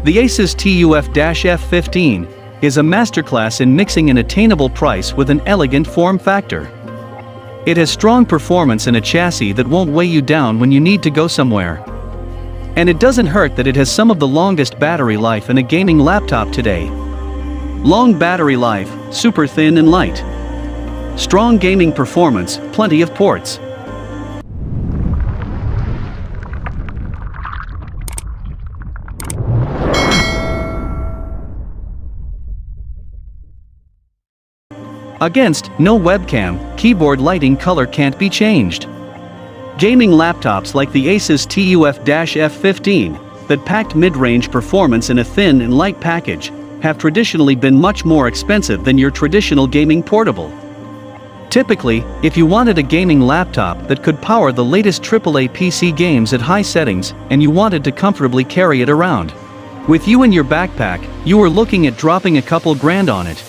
The ASUS TUF Dash F15 is a masterclass in mixing an attainable price with an elegant form factor. It has strong performance and a chassis that won't weigh you down when you need to go somewhere. And it doesn't hurt that it has some of the longest battery life in a gaming laptop today. Long battery life, super thin and light. Strong gaming performance, plenty of ports. Against, no webcam, keyboard lighting color can't be changed. Gaming laptops like the ASUS TUF Dash F15, that packed mid-range performance in a thin and light package, have traditionally been much more expensive than your traditional gaming portable. Typically, if you wanted a gaming laptop that could power the latest AAA PC games at high settings, and you wanted to comfortably carry it around with you in your backpack, you were looking at dropping a couple grand on it.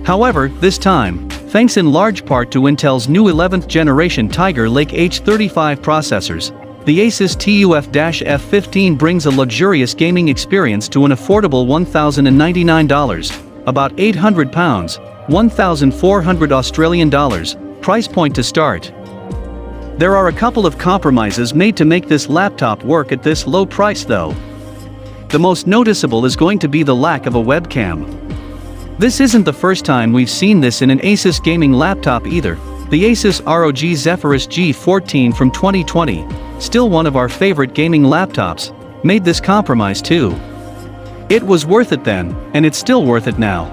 However, this time, thanks in large part to Intel's new 11th generation Tiger Lake H35 processors, the ASUS TUF Dash F15 brings a luxurious gaming experience to an affordable $1,099, about £800, 1,400 Australian dollars, price point to start. There are a couple of compromises made to make this laptop work at this low price though. The most noticeable is going to be the lack of a webcam. This isn't the first time we've seen this in an ASUS gaming laptop either. The ASUS ROG Zephyrus G14 from 2020, still one of our favorite gaming laptops, made this compromise too. It was worth it then, and it's still worth it now.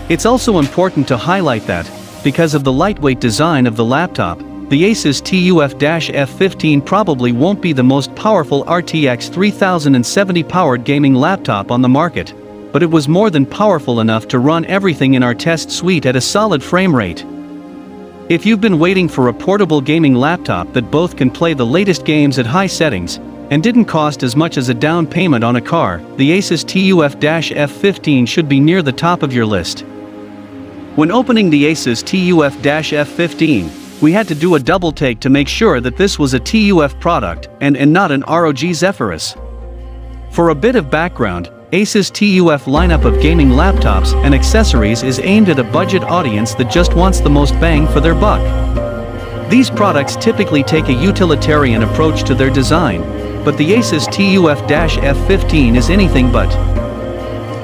It's also important to highlight that, because of the lightweight design of the laptop, the ASUS TUF Dash F15 probably won't be the most powerful RTX 3070 powered gaming laptop on the market, but it was more than powerful enough to run everything in our test suite at a solid frame rate. If you've been waiting for a portable gaming laptop that both can play the latest games at high settings, and didn't cost as much as a down payment on a car, the ASUS TUF Dash F15 should be near the top of your list. When opening the ASUS TUF Dash F15, we had to do a double take to make sure that this was a TUF product and not an ROG Zephyrus. For a bit of background, ASUS TUF lineup of gaming laptops and accessories is aimed at a budget audience that just wants the most bang for their buck. These products typically take a utilitarian approach to their design, but the ASUS TUF Dash F15 is anything but.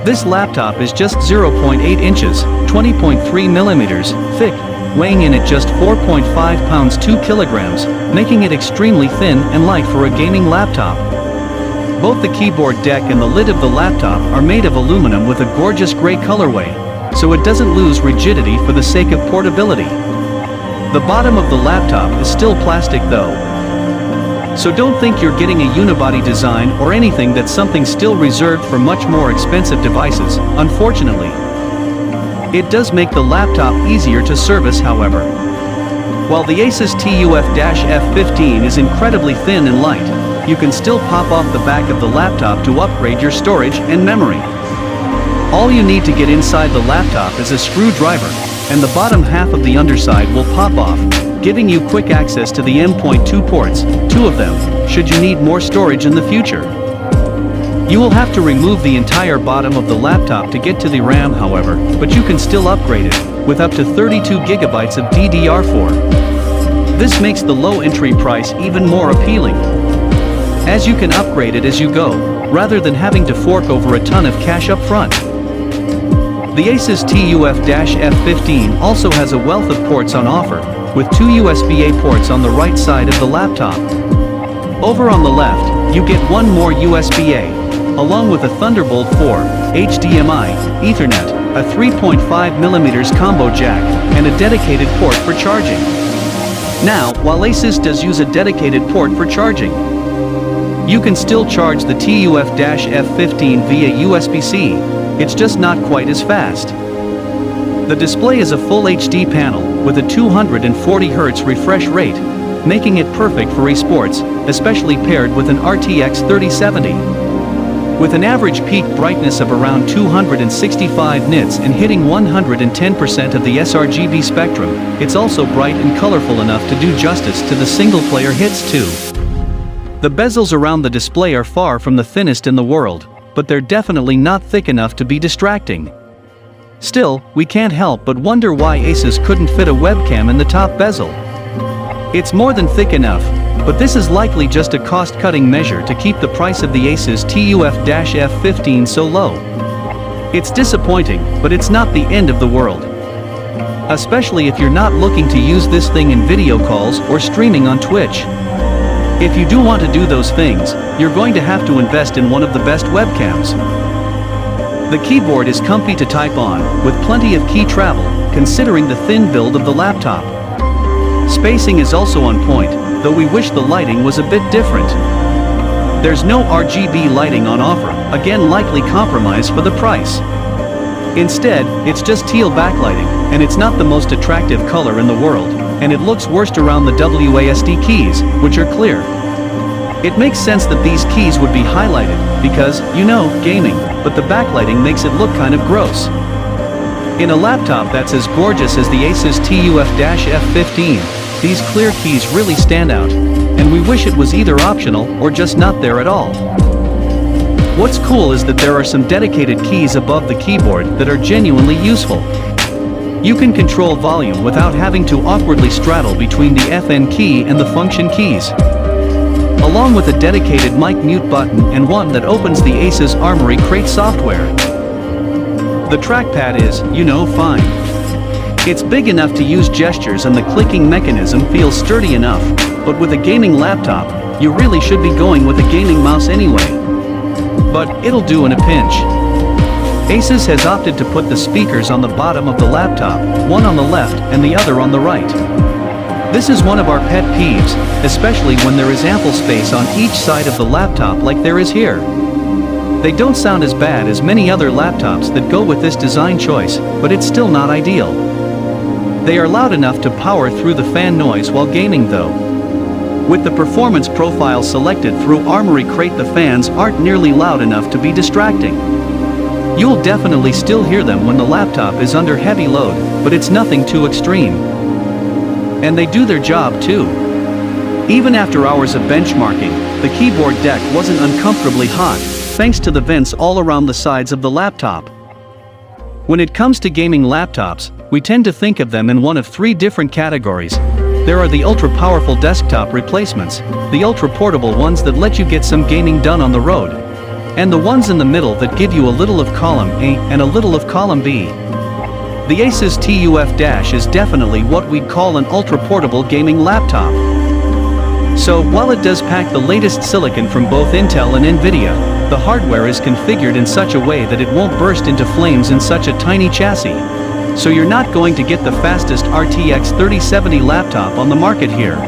This laptop is just 0.8 inches, 20.3 millimeters, thick, weighing in at just 4.5 pounds 2 kilograms, making it extremely thin and light for a gaming laptop. Both the keyboard deck and the lid of the laptop are made of aluminum with a gorgeous gray colorway, so it doesn't lose rigidity for the sake of portability. The bottom of the laptop is still plastic though. So don't think you're getting a unibody design or anything. That's something still reserved for much more expensive devices, unfortunately. It does make the laptop easier to service however. While the ASUS TUF Dash F15 is incredibly thin and light, you can still pop off the back of the laptop to upgrade your storage and memory. All you need to get inside the laptop is a screwdriver, and the bottom half of the underside will pop off, giving you quick access to the M.2 ports, 2 of them, should you need more storage in the future. You will have to remove the entire bottom of the laptop to get to the RAM however, but you can still upgrade it, with up to 32 gigabytes of DDR4. This makes the low entry price even more appealing, as you can upgrade it as you go, rather than having to fork over a ton of cash up front. The ASUS TUF Dash F15 also has a wealth of ports on offer, with 2 USB-A ports on the right side of the laptop. Over on the left, you get 1 more USB-A, along with a Thunderbolt 4, HDMI, Ethernet, a 3.5mm combo jack, and a dedicated port for charging. Now, while ASUS does use a dedicated port for charging, you can still charge the TUF Dash F15 via USB-C, it's just not quite as fast. The display is a full HD panel, with a 240Hz refresh rate, making it perfect for esports, especially paired with an RTX 3070. With an average peak brightness of around 265 nits and hitting 110% of the sRGB spectrum, it's also bright and colorful enough to do justice to the single-player hits too. The bezels around the display are far from the thinnest in the world, but they're definitely not thick enough to be distracting. Still, we can't help but wonder why ASUS couldn't fit a webcam in the top bezel. It's more than thick enough, but this is likely just a cost-cutting measure to keep the price of the ASUS TUF Dash F15 so low. It's disappointing, but it's not the end of the world. Especially if you're not looking to use this thing in video calls or streaming on Twitch. If you do want to do those things, you're going to have to invest in one of the best webcams. The keyboard is comfy to type on, with plenty of key travel, considering the thin build of the laptop. Spacing is also on point, though we wish the lighting was a bit different. There's no RGB lighting on offer, again likely compromise for the price. Instead, it's just teal backlighting, and it's not the most attractive color in the world, and it looks worst around the WASD keys, which are clear. It makes sense that these keys would be highlighted, because, you know, gaming, but the backlighting makes it look kind of gross. In a laptop that's as gorgeous as the ASUS TUF Dash F15, these clear keys really stand out, and we wish it was either optional or just not there at all. What's cool is that there are some dedicated keys above the keyboard that are genuinely useful. You can control volume without having to awkwardly straddle between the FN key and the function keys. Along with a dedicated mic mute button and one that opens the ASUS Armoury Crate software. The trackpad is, you know, fine. It's big enough to use gestures and the clicking mechanism feels sturdy enough, but with a gaming laptop, you really should be going with a gaming mouse anyway. But it'll do in a pinch. ASUS has opted to put the speakers on the bottom of the laptop, one on the left and the other on the right. This is one of our pet peeves, especially when there is ample space on each side of the laptop like there is here. They don't sound as bad as many other laptops that go with this design choice, but it's still not ideal. They are loud enough to power through the fan noise while gaming though. With the performance profile selected through Armoury Crate, the fans aren't nearly loud enough to be distracting. You'll definitely still hear them when the laptop is under heavy load, but it's nothing too extreme. And they do their job too. Even after hours of benchmarking, the keyboard deck wasn't uncomfortably hot, thanks to the vents all around the sides of the laptop. When it comes to gaming laptops, we tend to think of them in one of three different categories. There are the ultra-powerful desktop replacements, the ultra-portable ones that let you get some gaming done on the road, and the ones in the middle that give you a little of column A and a little of column B. The ASUS TUF Dash is definitely what we'd call an ultra-portable gaming laptop. So, while it does pack the latest silicon from both Intel and Nvidia, the hardware is configured in such a way that it won't burst into flames in such a tiny chassis. So you're not going to get the fastest RTX 3070 laptop on the market here.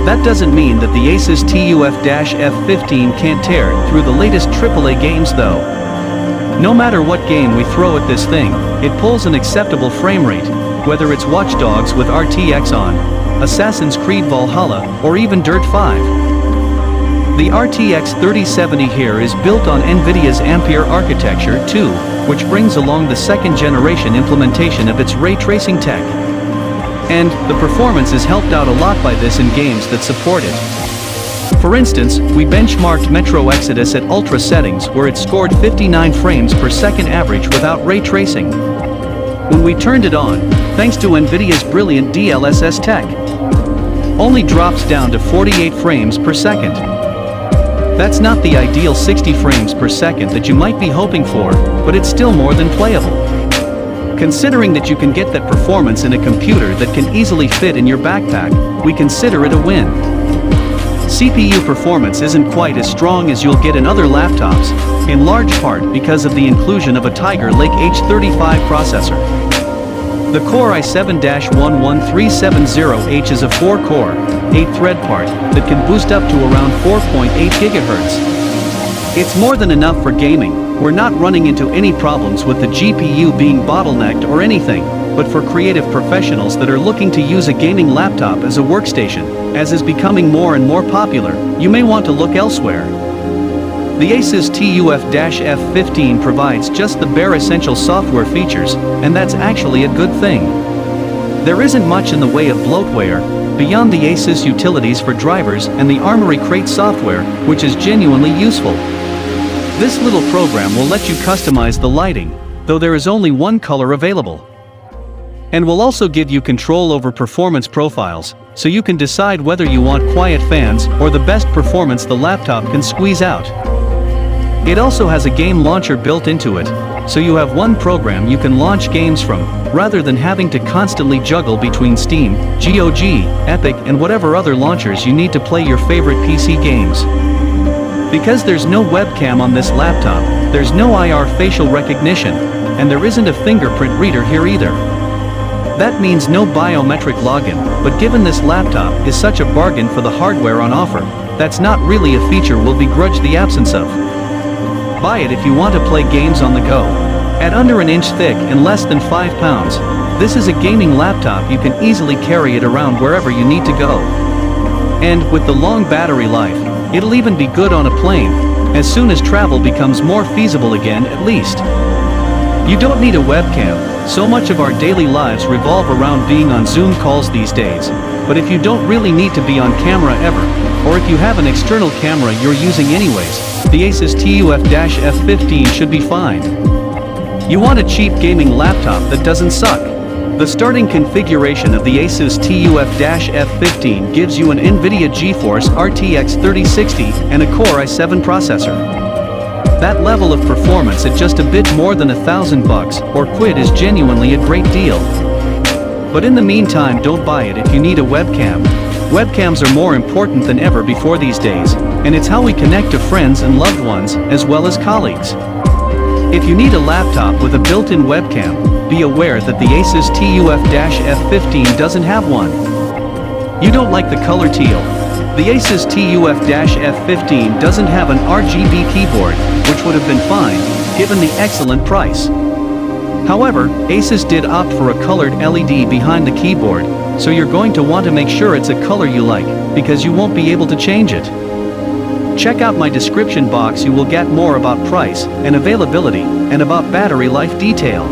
That doesn't mean that the ASUS TUF Dash F15 can't tear through the latest AAA games though. No matter what game we throw at this thing, it pulls an acceptable frame rate, whether it's Watch Dogs with RTX on, Assassin's Creed Valhalla, or even Dirt 5. The RTX 3070 here is built on Nvidia's Ampere architecture too, which brings along the second generation implementation of its ray tracing tech. And the performance is helped out a lot by this in games that support it. For instance, we benchmarked Metro Exodus at ultra settings where it scored 59 frames per second average without ray tracing. When we turned it on, thanks to Nvidia's brilliant DLSS tech, only drops down to 48 frames per second. That's not the ideal 60 frames per second that you might be hoping for, but it's still more than playable. Considering that you can get that performance in a computer that can easily fit in your backpack, we consider it a win. CPU performance isn't quite as strong as you'll get in other laptops, in large part because of the inclusion of a Tiger Lake H35 processor. The Core i7-11370H is a 4-core, 8-thread part that can boost up to around 4.8 GHz. It's more than enough for gaming. We're not running into any problems with the GPU being bottlenecked or anything, but for creative professionals that are looking to use a gaming laptop as a workstation, as is becoming more and more popular, you may want to look elsewhere. The ASUS TUF Dash F15 provides just the bare essential software features, and that's actually a good thing. There isn't much in the way of bloatware, beyond the ASUS utilities for drivers and the Armory Crate software, which is genuinely useful. This little program will let you customize the lighting, though there is only one color available. And will also give you control over performance profiles, so you can decide whether you want quiet fans or the best performance the laptop can squeeze out. It also has a game launcher built into it, so you have one program you can launch games from, rather than having to constantly juggle between Steam, GOG, Epic and whatever other launchers you need to play your favorite PC games. Because there's no webcam on this laptop, there's no IR facial recognition, and there isn't a fingerprint reader here either. That means no biometric login, but given this laptop is such a bargain for the hardware on offer, that's not really a feature we'll begrudge the absence of. Buy it if you want to play games on the go. At under an inch thick and less than 5 pounds, this is a gaming laptop you can easily carry it around wherever you need to go. And, with the long battery life, it'll even be good on a plane, as soon as travel becomes more feasible again at least. You don't need a webcam, so much of our daily lives revolve around being on Zoom calls these days, but if you don't really need to be on camera ever, or if you have an external camera you're using anyways, the ASUS TUF Dash F15 should be fine. You want a cheap gaming laptop that doesn't suck. The starting configuration of the ASUS TUF Dash F15 gives you an Nvidia GeForce RTX 3060 and a Core i7 processor. That level of performance at just a bit more than $1,000 or quid is genuinely a great deal. But in the meantime, don't buy it if you need a webcam. Webcams are more important than ever before these days, and it's how we connect to friends and loved ones, as well as colleagues. If you need a laptop with a built-in webcam, be aware that the ASUS TUF Dash F15 doesn't have one. You don't like the color teal. The ASUS TUF Dash F15 doesn't have an RGB keyboard, which would have been fine, given the excellent price. However, ASUS did opt for a colored LED behind the keyboard, so you're going to want to make sure it's a color you like, because you won't be able to change it. Check out my description box, you will get more about price and availability, and about battery life detail.